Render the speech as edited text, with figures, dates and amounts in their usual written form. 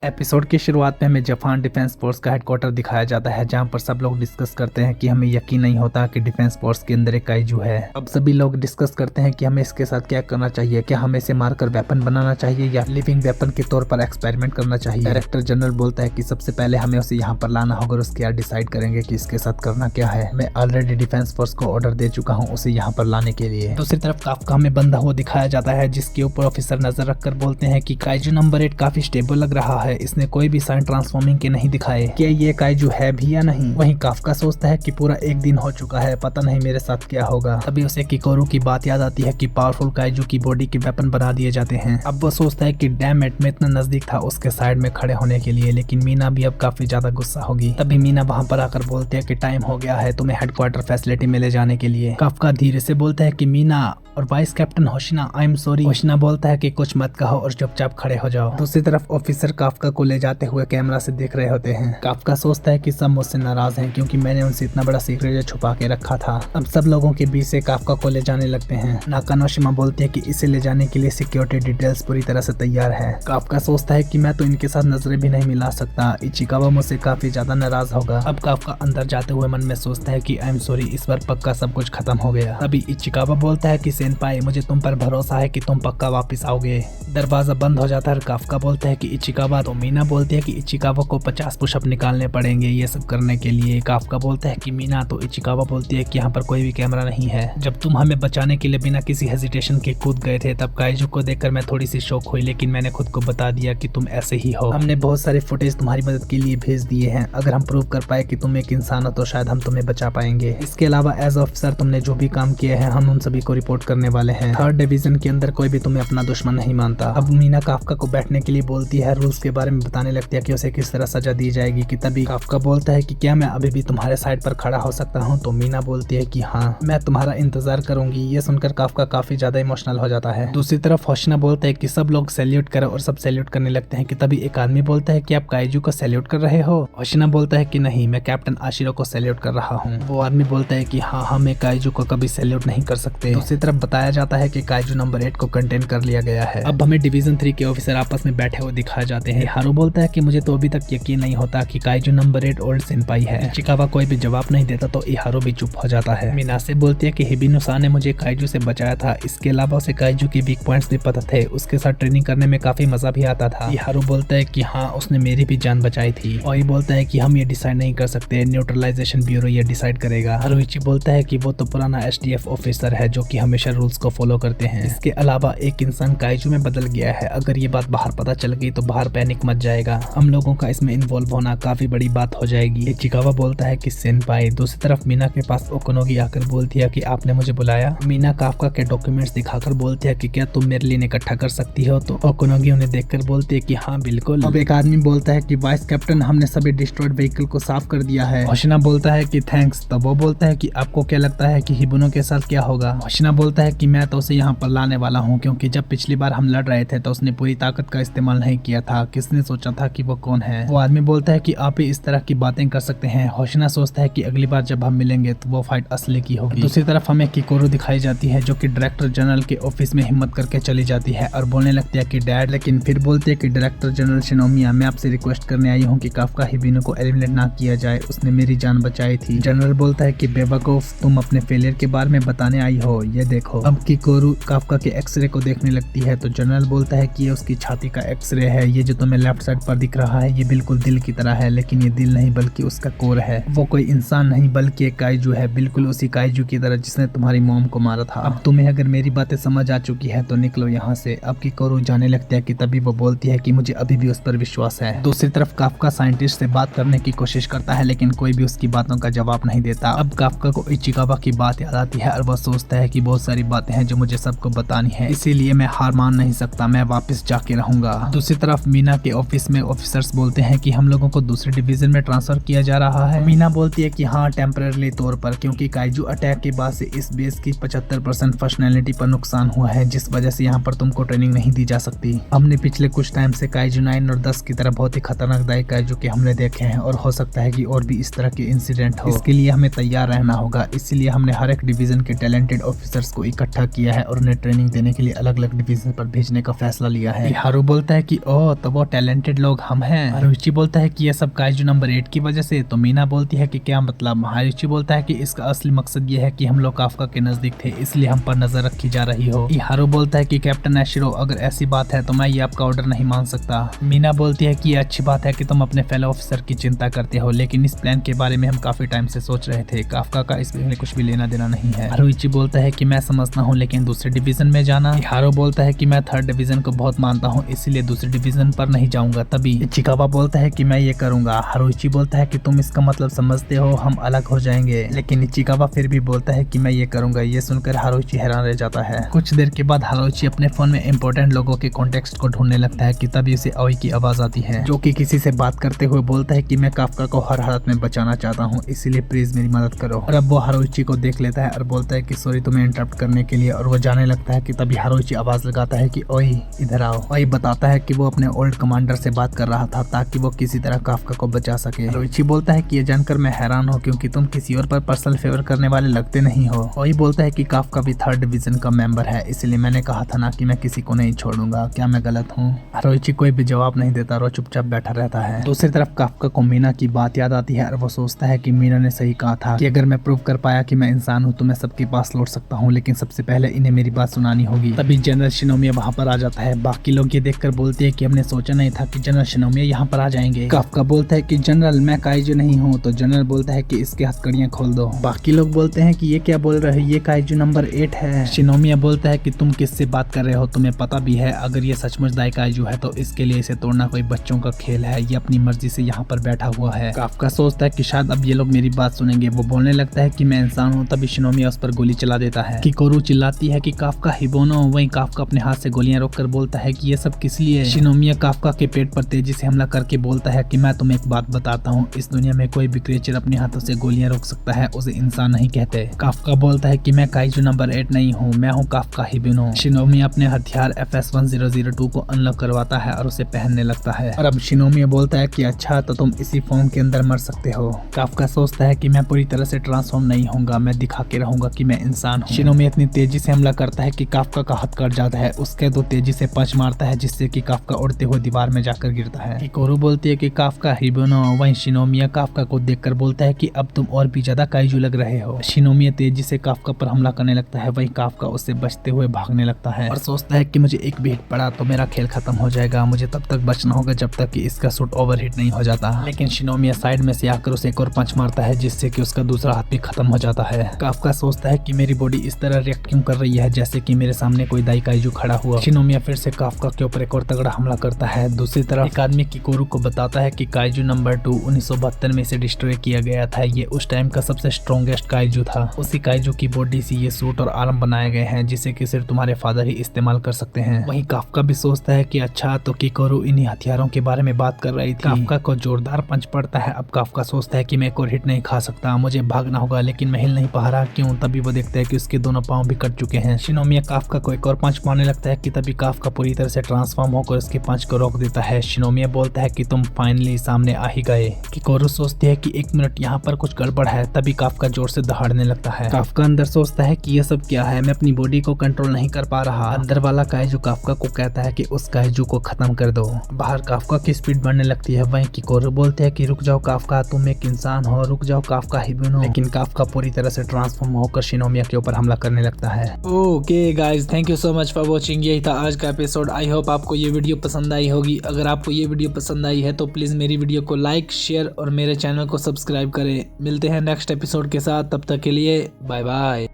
Episode की शुरुआत में हमें जापान डिफेंस फोर्स का हेडक्वार्टर दिखाया जाता है, जहां पर सब लोग डिस्कस करते हैं कि हमें यकीन नहीं होता कि डिफेंस फोर्स के अंदर एक काइजू है। अब सभी लोग डिस्कस करते हैं कि हमें इसके साथ क्या करना चाहिए, क्या हमें इसे मारकर वेपन बनाना चाहिए या लिविंग वेपन के तौर पर एक्सपेरिमेंट करना चाहिए। डायरेक्टर जनरल बोलता है कि सबसे पहले हमें उसे यहाँ पर लाना होगा और उसके बाद डिसाइड करेंगे कि इसके साथ करना क्या है। मैं ऑलरेडी डिफेंस फोर्स को ऑर्डर दे चुका हूँ उसे यहाँ पर लाने के लिए। दूसरी तरफ काफका हमें बंधा हुआ दिखाया जाता है, जिसके ऊपर ऑफिसर नजर रखकर बोलते हैं कि काइजू नंबर 8 काफी स्टेबल लग रहा है, इसने कोई भी साइन ट्रांसफॉर्मिंग के नहीं दिखाए, क्या ये काइजू है भी या नहीं। वहीं काफका सोचता है कि पूरा एक दिन हो चुका है, पता नहीं मेरे साथ क्या होगा। तभी उसे किकोरू की बात याद आती है कि पावरफुल काइजू की बॉडी के वेपन बना दिए जाते हैं। अब वो सोचता है कि डैम इट, मैं इतना नजदीक था उसके साइड में खड़े होने के लिए, लेकिन मीना भी अब काफी ज्यादा गुस्सा होगी। तभी मीना वहाँ पर आकर बोलती है कि टाइम हो गया है तुम्हें हेडक्वार्टर फैसिलिटी में ले जाने के लिए। काफका धीरे से बोलता है कि मीना और vice captain Hoshina, I am sorry. Hoshina बोलता है कि कुछ मत कहो और चुपचाप खड़े हो जाओ। दूसरी तरफ ऑफिसर काफका को ले जाते हुए कैमरा से देख रहे होते हैं। काफका सोचता है कि सब मुझसे नाराज हैं क्योंकि मैंने उनसे इतना बड़ा सीक्रेट छुपा के रखा था। अब सब लोगों के बीच से काफका को ले जाने लगते हैं। नाकानोशिमा बोलती है कि इसे ले जाने के लिए सिक्योरिटी डिटेल्स पूरी तरह से तैयार है। काफका सोचता है कि मैं तो इनके साथ नजरें भी नहीं मिला सकता, इचिकावा मुझसे काफी ज्यादा नाराज होगा। अब काफका अंदर जाते हुए मन में सोचता है कि आई एम सॉरी, इस बार पक्का सब कुछ खत्म हो गया। तभी इचिकावा बोलता है कि सेनपाई, मुझे तुम पर भरोसा है कि तुम पक्का वापस आओगे। दरवाजा बंद हो जाता है। काफका बोलता है कि इचिकावा, तो मीना बोलती है कि इचिकावा को 50 पुशअप निकालने पड़ेंगे ये सब करने के लिए। काफका बोलता है कि मीना, तो इचिकावा बोलती है कि यहाँ पर कोई भी कैमरा नहीं है। जब तुम हमें बचाने के लिए बिना किसी हेजिटेशन के कूद गए थे, तब काइजू को देखकर मैं थोड़ी सी शौक हुई, लेकिन मैंने खुद को बता दिया कि तुम ऐसे ही हो। हमने बहुत सारे फुटेज तुम्हारी मदद के लिए भेज दिए हैं, अगर हम प्रूव कर पाए कि तुम एक इंसान हो तो शायद हम तुम्हें बचा पाएंगे। इसके अलावा एज ऑफिसर तुमने जो भी काम किया है हम उन सभी को रिपोर्ट करने वाले हैं। 3rd डिवीजन के अंदर कोई भी तुम्हें अपना दुश्मन नहीं मानता। अब मीना काफका को बैठने के लिए बोलती है, रूल्स के बारे में बताने लगती है कि उसे किस तरह सजा दी जाएगी। कि तभी काफका बोलता है कि क्या मैं अभी भी तुम्हारे साइड पर खड़ा हो सकता हूँ। तो मीना बोलती है कि हाँ, मैं तुम्हारा इंतजार करूंगी। ये सुनकर काफका काफी ज्यादा इमोशनल हो जाता है। दूसरी तरफ होशिना बोलता है कि सब लोग सैल्यूट करो और सब सैल्यूट करने लगते हैं। कि तभी एक आदमी बोलता है कि आप काइजू को सैल्यूट कर रहे हो। होशिना बोलता है कि नहीं, मैं कैप्टन आशिरो को सैल्यूट कर रहा हूँ। वो आदमी बोलता है कि हाँ, हमें काइजू को कभी सैल्यूट नहीं कर सकते। दूसरी तरफ बताया जाता है कि काइजू नंबर 8 को कंटेन कर लिया गया है। अब हमें डिवीजन 3 के ऑफिसर आपस में बैठे हुए दिखाए जाते हैं। हारू बोलता है कि मुझे तो अभी तक यकीन नहीं होता कि काइजू नंबर 8 ओल्ड सेनपाई है। इचिकावा कोई भी जवाब नहीं देता तो इहारू भी चुप हो जाता है। मिनासे बोलती है कि हिबिनो-सान ने मुझे काइजू से बचाया था, इसके अलावा उसे काइजू के वीक पॉइंट्स भी पता थे, उसके साथ ट्रेनिंग करने में काफी मजा भी आता था। इहारू बोलता है कि हाँ, उसने मेरी भी जान बचाई थी। ओई बोलता है कि हम ये डिसाइड नहीं कर सकते, न्यूट्रलाइजेशन ब्यूरो ये डिसाइड करेगा। हारुइची बोलता है कि वो तो पुराना SDF ऑफिसर है जो कि हमेशा रूल्स को फॉलो करते हैं। इसके अलावा एक इंसान काइजू में बदल गया है, अगर ये बात बाहर पता चल गई तो बाहर पैनिक मच जाएगा, हम लोगों का इसमें इन्वॉल्व होना काफी बड़ी बात हो जाएगी। इचिकावा बोलता है कि सेनपाई। दूसरी तरफ मीना के पास ओकोनोगी आकर बोलती है कि आपने मुझे बुलाया। मीना काफका के डॉक्यूमेंट्स दिखाकर बोलती है कि क्या तुम मेरे लिए इकट्ठा कर सकती हो। तो ओकोनोगी उन्हें देखकर बोलती है कि हाँ बिल्कुल। अब एक आदमी बोलता है कि वाइस कैप्टन, हमने सभी डिस्ट्रॉयड व्हीकल को साफ कर दिया है। होशिना बोलता है कि थैंक्स। तब वो बोलता है कि आपको क्या लगता है कि हिबुनो के साथ क्या होगा। होशिना बोलता है कि मैं तो उसे यहाँ पर लाने वाला हूँ, क्योंकि जब पिछली बार हम लड़ रहे थे तो उसने पूरी ताकत का इस्तेमाल नहीं किया था, किसने सोचा था कि वो कौन है। वो आदमी बोलता है कि आप ही इस तरह की बातें कर सकते हैं। होशिना सोचता है कि अगली बार जब हम मिलेंगे तो वो फाइट असली की होगी। दूसरी तरफ हमें किकोरू दिखाई जाती है जो कि डायरेक्टर जनरल के ऑफिस में हिम्मत करके चली जाती है और बोलने लगती है कि डैड, लेकिन फिर बोलती है कि डायरेक्टर जनरल शिनोमिया, मैं आपसे रिक्वेस्ट करने आई हूँ कि काफका हिबिनो को एलिमिनेट ना किया जाए, उसने मेरी जान बचाई थी। जनरल बोलता है कि बेवकूफ, तुम अपने फेलियर के बारे में बताने आई हो, ये देखो। अब किकोरू काफका के एक्सरे को देखने लगती है तो जनरल बोलता है कि ये उसकी छाती का एक्सरे है, ये जो तुम्हें लेफ्ट साइड पर दिख रहा है ये बिल्कुल दिल की तरह है, लेकिन ये दिल नहीं बल्कि उसका कोर है। वो कोई इंसान नहीं बल्कि एक काइजू है, बिल्कुल उसी काइजू की तरह जिसने तुम्हारी मॉम को मारा था। अब तुम्हें अगर मेरी बातें समझ आ चुकी है तो निकलो यहाँ से। अब किकोरू जाने लगता है कि तभी वो बोलती है कि मुझे अभी भी उस पर विश्वास है। दूसरी तरफ काफका साइंटिस्ट से बात करने की कोशिश करता है, लेकिन कोई भी उसकी बातों का जवाब नहीं देता। अब काफका को इचिकावा की बात याद आती है और वह सोचता है कि बहुत सारी बातें हैं जो मुझे सबको बतानी है, इसीलिए मैं हार मान नहीं सकता, मैं वापस जाके रहूंगा। दूसरी तरफ मीना के ऑफिस में ऑफिसर्स बोलते हैं कि हम लोगों को दूसरे डिवीजन में ट्रांसफर किया जा रहा है। मीना बोलती है कि हाँ, टेम्पररी तौर पर, क्योंकि काइजू अटैक के बाद से इस बेस की 75% फंक्शनैलिटी पर नुकसान हुआ है, जिस वजह से यहाँ पर तुमको ट्रेनिंग नहीं दी जा सकती। हमने पिछले कुछ टाइम से काइजू 9 और 10 की तरह बहुत ही खतरनाक दाई काइजू के हमले देखे हैं और हो सकता है कि और भी इस तरह के इंसिडेंट हो। इसके लिए हमें तैयार रहना होगा, इसीलिए हमने हर एक डिवीजन के टैलेंटेड ऑफिसर्स को इकट्ठा किया है और उन्हें ट्रेनिंग देने के लिए अलग अलग डिवीजन पर भेजने का फैसला लिया है। हारू बोलता है कि ओह तो वो टैलेंटेड लोग हम हैं। हारुइची बोलता है कि ये सब काइजू नंबर 8 की वजह से। तो मीना बोलती है कि क्या मतलब। हारुइची बोलता है कि इसका असली मकसद ये है कि हम लोग काफका के नजदीक थे, इसलिए हम पर नजर रखी जा रही हो। हारू बोलता है कि कैप्टन एशिरो अगर ऐसी बात है तो मैं ये आपका ऑर्डर नहीं मान सकता। मीना बोलती है कि ये अच्छी बात है कि तुम अपने फेलो ऑफिसर की चिंता करते हो, लेकिन इस प्लान के बारे में हम काफी टाइम से सोच रहे थे। काफका का इसमें कुछ भी लेना देना नहीं है। हारुइची बोलता है कि मैं समझता हूँ, लेकिन दूसरे डिवीजन में जाना। हारू बोलता है कि मैं थर्ड डिवीजन को बहुत मानता हूँ, इसीलिए दूसरे डिवीजन पर नहीं जाऊंगा। तभी इचिकावा बोलता है कि मैं ये करूंगा। हारुइची बोलता है कि तुम इसका मतलब समझते हो, हम अलग हो जाएंगे। लेकिन इचिकावा फिर भी बोलता है कि मैं ये करूंगा। ये सुनकर हारुइची हैरान रह जाता है। कुछ देर के बाद हारुइची अपने फोन में इंपॉर्टेंट लोगों के कॉन्टेक्ट को ढूंढने लगता है कि तभी उसे ओई की आवाज आती है, जो कि किसी से बात करते हुए बोलता है कि मैं काफका को हर हालत में बचाना चाहता हूँ, इसीलिए प्लीज मेरी मदद करो। और अब वो हारुइची को देख लेता है और बोलता है कि सॉरी तुम्हें इंटरप्ट करने के लिए, और वो जाने लगता है कि तभी हारुइची आवाज लगाता है कि ओई इधर आओ। ओई बताता है कि वो अपने ओल्ड कमांडर से बात कर रहा था ताकि वो किसी तरह काफका को बचा सके। हारुइची बोलता है कि ये जानकर मैं हैरान हूँ क्योंकि तुम किसी और पर पर्सनल फेवर करने वाले लगते नहीं हो। ओई बोलता है कि काफका भी थर्ड डिवीजन का मेंबर है, इसलिए मैंने कहा था ना कि मैं किसी को नहीं छोड़ूंगा। क्या मैं गलत हूँ? हारुइची कोई भी जवाब नहीं देता और वो चुपचाप बैठा रहता है। दूसरी तरफ काफका को मीना की बात याद आती है और वो सोचता है कि मीना ने सही कहा था कि अगर मैं प्रूव कर पाया कि मैं इंसान हूँ तो मैं सबके पास लौट सकता हूँ, लेकिन सबसे पहले इन्हें मेरी बात सुनानी होगी। तभी जनरल शिनोमिया वहाँ पर आ जाता है। बाकी लोग ये देखकर बोलते हैं कि हमने सोचा नहीं था कि जनरल शिनोमिया यहाँ पर आ जाएंगे। काफका बोलता है कि जनरल मैं काइजू नहीं हूँ। तो जनरल बोलता है कि इसके हथकड़ियाँ खोल दो। बाकी लोग बोलते हैं कि ये क्या बोल रहे हो, ये काइजू नंबर 8 है। शिनोमिया बोलता है कि तुम किससे बात कर रहे हो, तुम्हें पता भी है अगर ये सचमुच दाई काइजू है तो इसके लिए इसे तोड़ना कोई बच्चों का खेल है, ये अपनी मर्जी से यहाँ पर बैठा हुआ है। काफका सोचता है कि शायद अब ये लोग मेरी बात सुनेंगे। वो बोलने लगता है कि मैं इंसान हूँ। तभी शिनोमिया उस पर गोली चला देता है। किकोरू चिल्लाती है कि काफका हिबोनो। वहीं काफका अपने हाथ से गोलियां रोककर बोलता है कि ये सब किस लिए। शिनोमिया काफका के पेट पर तेजी से हमला करके बोलता है कि मैं तुम्हें एक बात बताता हूँ, इस दुनिया में कोई भी क्रिएचर अपने हाथों से गोलियां रोक सकता है, उसे इंसान नहीं कहते। काफका बोलता है कि मैं काइजू नंबर 8 नहीं हूँ, मैं हूँ काफका हिबोनो। शिनोमिया अपने हथियार FS-1002 को अनलॉक करवाता है और उसे पहनने लगता है। और अब शिनोमिया बोलता है कि अच्छा तो तुम इसी फॉर्म के अंदर मर सकते हो। काफका सोचता है कि मैं पूरी तरह से ट्रांसफॉर्म नहीं होऊंगा, मैं दिखा के रहूंगा कि मैं इंसान हूँ। शिनोमिया इतनी तेजी से हमला करता है कि काफका का हाथ कट जाता है। उसके तो तेजी से पंच मारता है जिससे कि काफका उड़ते हुए दीवार में जाकर गिरता है। किकोरू बोलती है कि काफका हिबोनो। वहीं शिनोमिया काफका को देखकर बोलता है कि अब तुम और भी ज्यादा काइजू लग रहे हो। शिनोमिया तेजी से काफका पर हमला करने लगता है। वहीं काफका उससे बचते हुए भागने लगता है और सोचता है कि मुझे एक भी हिट पड़ा तो मेरा खेल खत्म हो जाएगा, मुझे तब तक बचना होगा जब तक कि इसका सूट ओवरहीट नहीं हो जाता। लेकिन शिनोमिया साइड में से आकर उसे एक और पंच मारता है जिससे कि उसका दूसरा हाथ भी खत्म हो जाता है। काफका सोचता है कि मेरी बॉडी इस तरह रिएक्ट क्यों कर रही है जैसे कि मेरे सामने कोई दाई काइजू खड़ा हुआ। शिनोमिया फिर से काफका के ऊपर एक और तगड़ा हमला करता है। दूसरी तरफ एक आदमी किकोरू को बताता है कि काइजू नंबर 2 1972 में इसे डिस्ट्रॉय किया गया था। ये उस टाइम का सबसे स्ट्रॉन्गेस्ट काइजू था। उसी काइजू की बॉडी से ये सूट और आर्म बनाए गए हैं जिसे कि सिर्फ तुम्हारे फादर ही इस्तेमाल कर सकते हैं। वहीं काफका भी सोचता है कि अच्छा तो किकोरू इन्हीं हथियारों के बारे में बात कर रही थी। काफका को जोरदार पंच पड़ता है। अब काफका सोचता है कि मैं एक और हिट नहीं खा सकता, मुझे भागना होगा, लेकिन मैं हिल नहीं पा रहा। क्यों? तभी वो देखता है कि उसके दोनों पांव भी कट चुके हैं। शिनोमिया काफका को एक और पंच मारने लगता है कि तभी काफका पूरी तरह से ट्रांसफॉर्म होकर उसके पंच को रोक देता है। शिनोमिया बोलता है कि तुम फाइनली सामने आ ही गए। किकोरू सोचती है कि 1 मिनट यहाँ पर कुछ गड़बड़ है। तभी काफका जोर से दहाड़ने लगता है। काफका अंदर सोचता है कि ये सब क्या है, मैं अपनी बॉडी को कंट्रोल नहीं कर पा रहा। अंदर वाला काइजू काफका को कहता है कि उस काइजू को खत्म कर दो। बाहर काफका की स्पीड बढ़ने लगती है। वहीं किकोरू बोलते हैं कि रुक जाओ काफका, तुम एक इंसान हो, रुक जाओ काफका हिबोनो। लेकिन काफका पूरी तरह से ट्रांसफॉर्म होकर शिनोमिया के ऊपर हमला करने लगता है। Okay guys, thank you so much for watching. यही था आज का एपिसोड। आई होप आपको ये वीडियो पसंद आई होगी। अगर आपको ये वीडियो पसंद आई है तो प्लीज मेरी वीडियो को लाइक, शेयर और मेरे चैनल को सब्सक्राइब करें। मिलते हैं नेक्स्ट एपिसोड के साथ, तब तक के लिए बाय बाय।